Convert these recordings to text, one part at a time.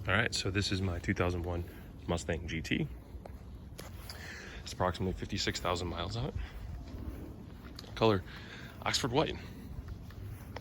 All right, so this is my 2001 Mustang GT. It's approximately 56,000 miles on it. Color Oxford white.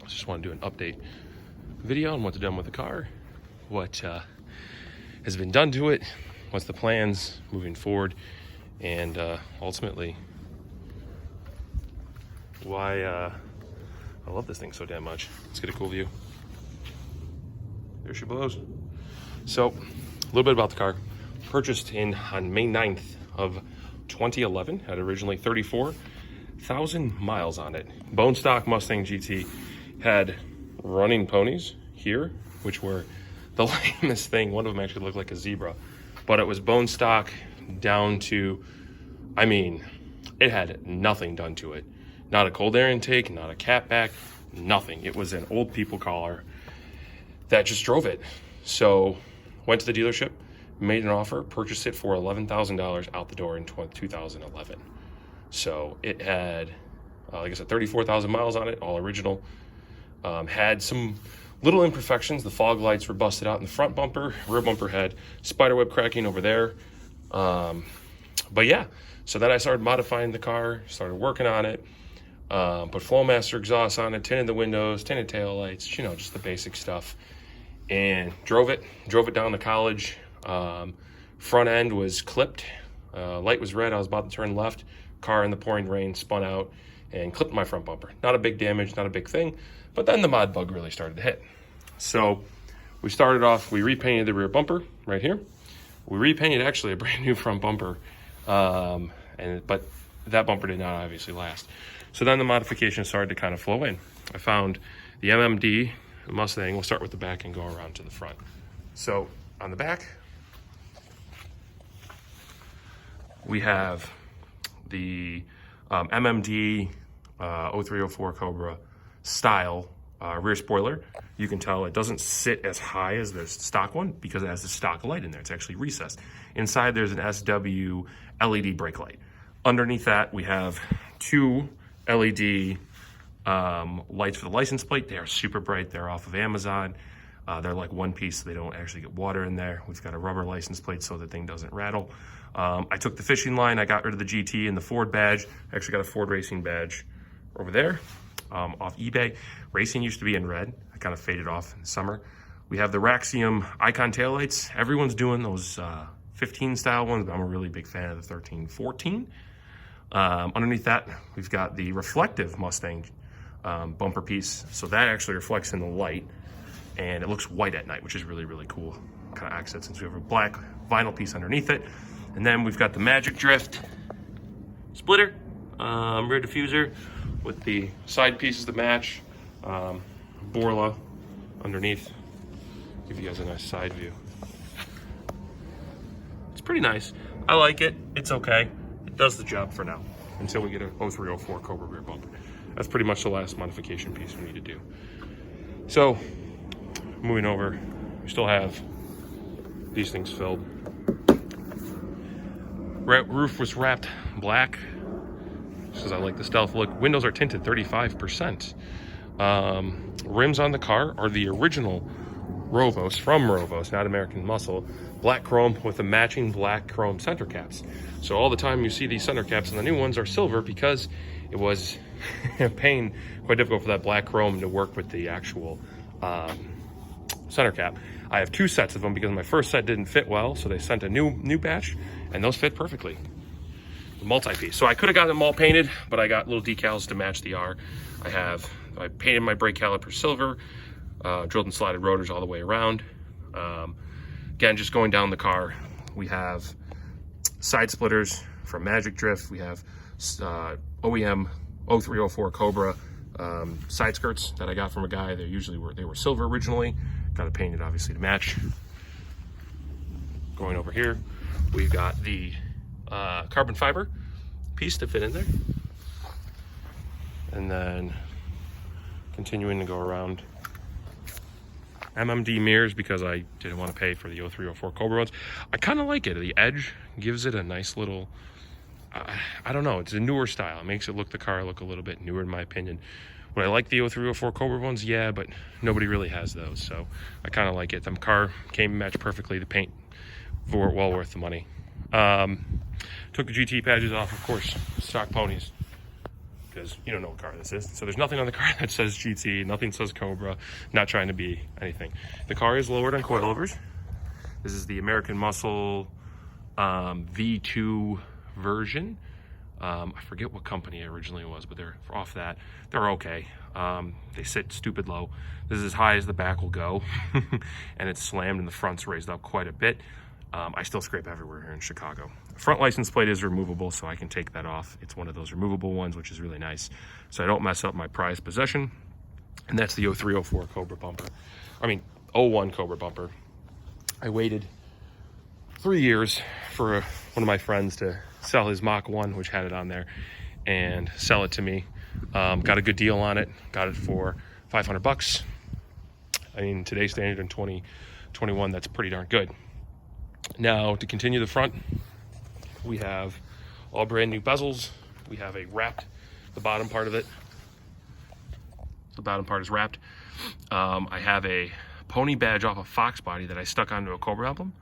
I just want to do an update video on what's done with the car, what has been done to it, what's the plans moving forward, and ultimately why I love this thing so damn much. Let's get a cool view. There she blows. So, a little bit about the car. Purchased on May 9th of 2011. Had originally 34,000 miles on it. Bone stock Mustang GT. Had running ponies here, which were the lamest thing. One of them actually looked like a zebra. But it was bone stock down to, I mean, it had nothing done to it. Not a cold air intake, not a catback, nothing. It was an old people car that just drove it. So, went to the dealership, made an offer, purchased it for $11,000 out the door in 2011. So it had, like I said, 34,000 miles on it, all original. Had some little imperfections. The fog lights were busted out in the front bumper. Rear bumper had spiderweb cracking over there. But yeah, so then I started modifying the car, started working on it. Put Flowmaster exhaust on it, tinted the windows, tinted tail lights, you know, just the basic stuff. And drove it down to college. Front end was clipped, light was red, I was about to turn left, car in the pouring rain spun out and clipped my front bumper. Not a big damage, not a big thing, but then the mod bug really started to hit. So we started off, we repainted the rear bumper right here. We repainted actually a brand new front bumper, but that bumper did not obviously last. So then the modifications started to kind of flow in. I found the MMD Mustang. We'll start with the back and go around to the front. So on the back, we have the MMD 0304 Cobra style rear spoiler. You can tell it doesn't sit as high as the stock one because it has the stock light in there. It's actually recessed. Inside there's an SW LED brake light. Underneath that we have two LED lights for the license plate. They are super bright. They're off of Amazon. They're like one piece, so they don't actually get water in there. We've got a rubber license plate so the thing doesn't rattle. I took the fishing line. I got rid of the GT and the Ford badge. I actually got a Ford racing badge over there off eBay. Racing used to be in red. I kind of faded off in the summer. We have the Raxiom icon taillights. Everyone's doing those 15 style ones, but I'm a really big fan of the 13, 14. Underneath that, we've got the reflective Mustang bumper piece. So that actually reflects in the light and it looks white at night, which is really, really cool. Kind of accent since we have a black vinyl piece underneath it. And then we've got the Magic Drift splitter, rear diffuser with the side pieces that match. Borla underneath. Give you guys a nice side view. It's pretty nice. I like it. It's okay. It does the job for now until we get a 0304 Cobra rear bumper. That's pretty much the last modification piece we need to do. So, moving over, we still have these things filled. Roof was wrapped black, because I like the stealth look. Windows are tinted 35%. Rims on the car are the original Rovos, from Rovos, not American Muscle. Black chrome with the matching black chrome center caps. So all the time you see these center caps, and the new ones are silver because it was quite difficult for that black chrome to work with the actual center cap. I have two sets of them because my first set didn't fit well, so they sent a new batch, and those fit perfectly. Multi-piece. So I could have gotten them all painted, but I got little decals to match the R. I painted my brake caliper silver, drilled and slotted rotors all the way around. Again, just going down the car, we have side splitters from Magic Drift. We have OEM 0304 Cobra side skirts that I got from a guy. They were silver originally. Got it painted obviously to match. Going over here, we've got the carbon fiber piece to fit in there. And then continuing to go around, MMD mirrors because I didn't want to pay for the 0304 Cobra ones. I kind of like it. The edge gives it a nice little, I don't know, it's a newer style. It makes the car look a little bit newer in my opinion. Would I like the 0304 Cobra ones? Yeah, but nobody really has those, so I kind of like it. The car came matched perfectly. The paint, well worth the money. Took the GT badges off, of course, stock ponies, because you don't know what car this is. So there's nothing on the car that says GT, nothing says Cobra, not trying to be anything. The car is lowered on coilovers. This is the American Muscle V2 version. I forget what company it originally was, but they're off that. They're okay. They sit stupid low. This is as high as the back will go, and it's slammed and the front's raised up quite a bit. I still scrape everywhere here in Chicago. The front license plate is removable, so I can take that off. It's one of those removable ones, which is really nice, so I don't mess up my prized possession. And that's the 0304 Cobra bumper. I mean, 01 Cobra bumper. I waited 3 years for one of my friends to sell his Mach 1, which had it on there, and sell it to me. Got a good deal on it. Got it for $500. I mean, today's standard in 2021, that's pretty darn good. Now, to continue the front, we have all brand new bezels. We have a wrapped, the bottom part of it. The bottom part is wrapped. I have a pony badge off a Fox body that I stuck onto a Cobra emblem,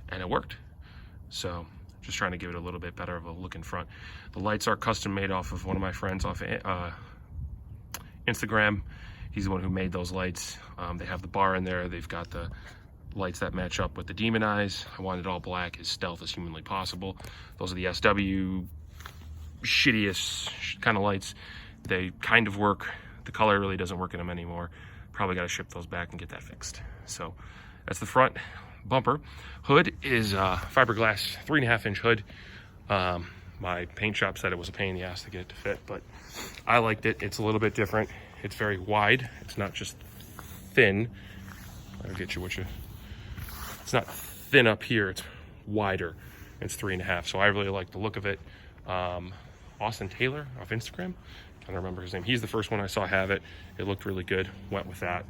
and it worked. So just trying to give it a little bit better of a look in front. The lights are custom made off of one of my friends off Instagram. He's the one who made those lights. They have the bar in there. They've got the lights that match up with the demon eyes. I wanted it all black, as stealth as humanly possible. Those are the SW shittiest kind of lights. They kind of work. The color really doesn't work in them anymore. Probably got to ship those back and get that fixed. So that's the front bumper. Hood is fiberglass 3.5-inch hood. My paint shop said it was a pain in the ass to get it to fit, but I liked it. It's a little bit different. It's very wide. It's not just thin. I'll get you what you. It's not thin up here. It's wider. It's 3.5. So I really like the look of it. Austin Taylor off Instagram. I can't remember his name. He's the first one I saw have it. It looked really good. Went with that.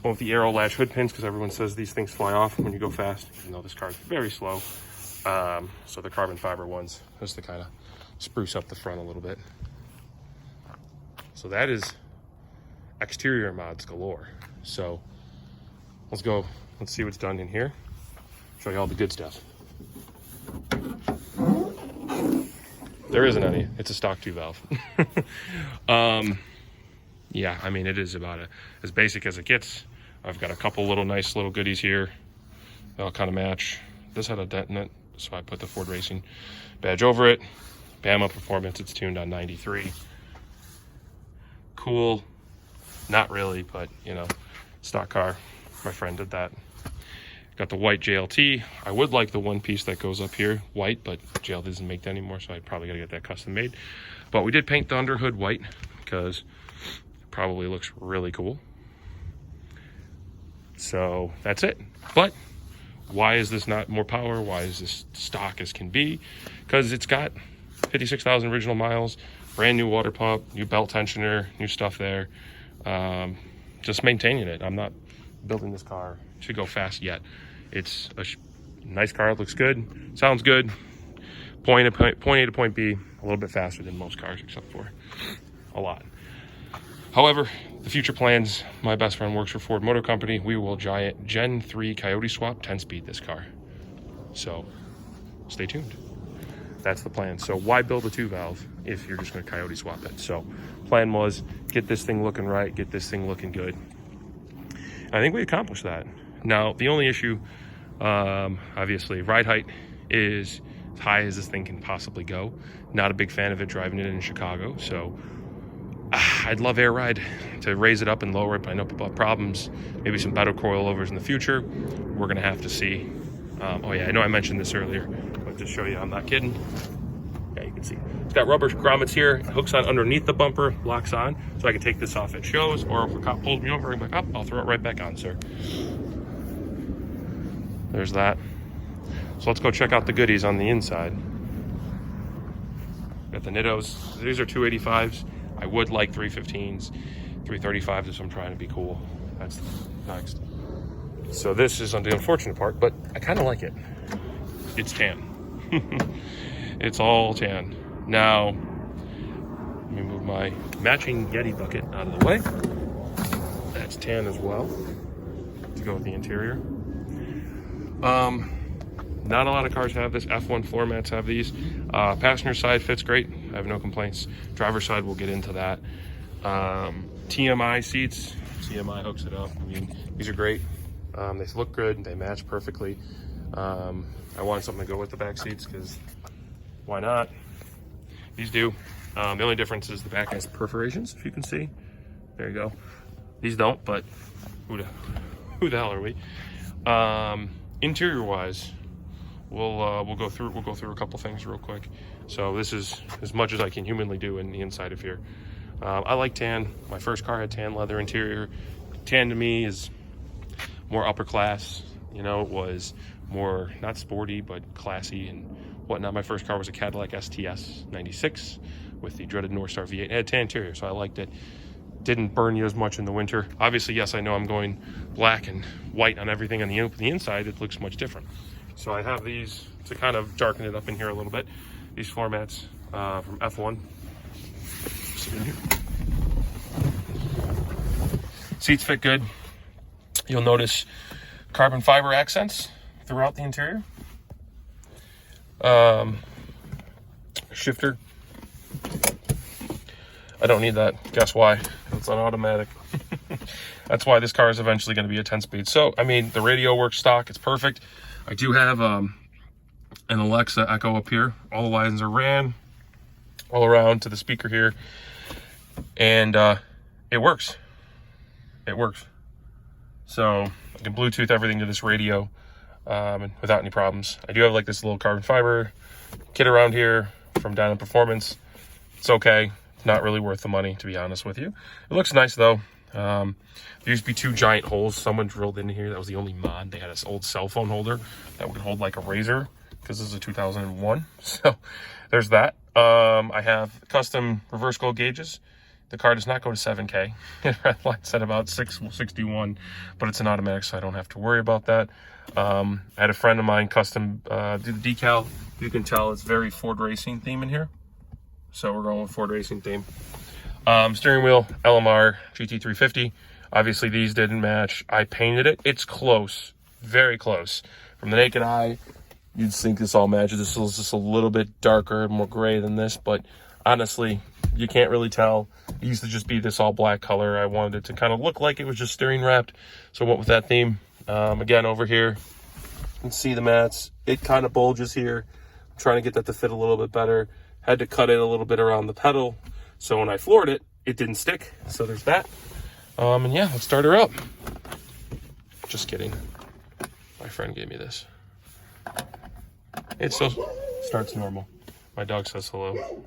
Went with the arrow latch hood pins because everyone says these things fly off when you go fast, even though this car is very slow. So the carbon fiber ones, just to kind of spruce up the front a little bit. So that is exterior mods galore. So let's go. Let's see what's done in here. Show you all the good stuff. There isn't any. It's a stock 2 valve. Yeah, I mean, it is about as basic as it gets. I've got a couple little nice little goodies here. They'll kind of match. This had a dent in it, so I put the Ford Racing badge over it. Bama Performance, it's tuned on 93. Cool. Not really, but, you know, stock car. My friend did that. Got the white JLT. I would like the one piece that goes up here, white, but JLT doesn't make that anymore, so I'd probably got to get that custom made. But we did paint the underhood white because it probably looks really cool. So that's it. But why is this not more power? Why is this stock as can be? Because it's got 56,000 original miles, brand new water pump, new belt tensioner, new stuff there. Just maintaining it. I'm not building this car to go fast yet. It's a nice car. It looks good, sounds good. Point A to point B, a little bit faster than most cars, except for a lot. However, the future plans, my best friend works for Ford Motor Company. We will Gen 3 Coyote swap 10-speed this car. So stay tuned. That's the plan. So why build a 2-valve if you're just going to Coyote swap it? So plan was get this thing looking right, get this thing looking good. And I think we accomplished that. Now, the only issue, obviously, ride height is as high as this thing can possibly go. Not a big fan of it driving it in Chicago, so I'd love air ride to raise it up and lower it, but I know people have problems. Maybe some better coilovers in the future. We're going to have to see. Oh yeah, I know I mentioned this earlier, but to show you, I'm not kidding. Yeah, you can see. It's got rubber grommets here. It hooks on underneath the bumper, locks on, so I can take this off at shows, or if a cop pulls me over, I'm like, I'll throw it right back on, sir. There's that. So let's go check out the goodies on the inside. Got the Nittos. These are 285s. I would like 315s, 335s if I'm trying to be cool. That's next. So this is on the unfortunate part, but I kind of like it. It's tan. It's all tan. Now, let me move my matching Yeti bucket out of the way. That's tan as well to go with the interior. Not a lot of cars have this. F1 floor mats have these. Passenger side fits great. I have no complaints. Driver side, we'll get into that. Tmi seats. TMI hooks it up. I mean, these are great. They look good. They match perfectly. I wanted something to go with the back seats because why not? These do. The only difference is the back has perforations, if you can see. There you go. These don't, but who the hell are we? Interior wise, we'll go through a couple things real quick. So this is as much as I can humanly do in the inside of here. I like tan. My first car had tan leather interior. Tan to me is more upper class. You know, it was more not sporty but classy and whatnot. My first car was a Cadillac STS 96 with the dreaded North Star V8. It had tan interior, so I liked it. Didn't burn you as much in the winter. Obviously, yes, I know I'm going black and white on everything on the inside. It looks much different. So I have these to kind of darken it up in here a little bit. These floor mats from F1. Sit in here. Seats fit good. You'll notice carbon fiber accents throughout the interior. Shifter. I don't need that. Guess why? It's an automatic. That's why this car is eventually going to be a 10-speed. So, I mean, the radio works stock. It's perfect. I do have an Alexa Echo up here. All the lines are ran all around to the speaker here. And it works. It works. So, I can Bluetooth everything to this radio and without any problems. I do have like this little carbon fiber kit around here from Dyna Performance. It's okay. Not really worth the money, to be honest with you. It looks nice though. There used to be two giant holes someone drilled in here. That was the only mod. They had this old cell phone holder that would hold like a razor because this is a 2001. So there's that. I have custom reverse glow gauges. The car does not go to 7K. It redlines at about 661, but it's an automatic, so I don't have to worry about that. I had a friend of mine custom do the decal. You can tell it's very Ford Racing theme in here. So we're going with Ford Racing theme. Steering wheel, LMR, GT350. Obviously these didn't match. I painted it. It's close, very close. From the naked eye, you'd think this all matches. This is just a little bit darker, more gray than this, but honestly, you can't really tell. It used to just be this all black color. I wanted it to kind of look like it was just steering wrapped, so I went with that theme. Again, over here, you can see the mats. It kind of bulges here. I'm trying to get that to fit a little bit better. Had to cut it a little bit around the pedal, so when I floored it, it didn't stick. So there's that. And yeah, let's start her up. Just kidding. My friend gave me this. It still starts normal. My dog says hello.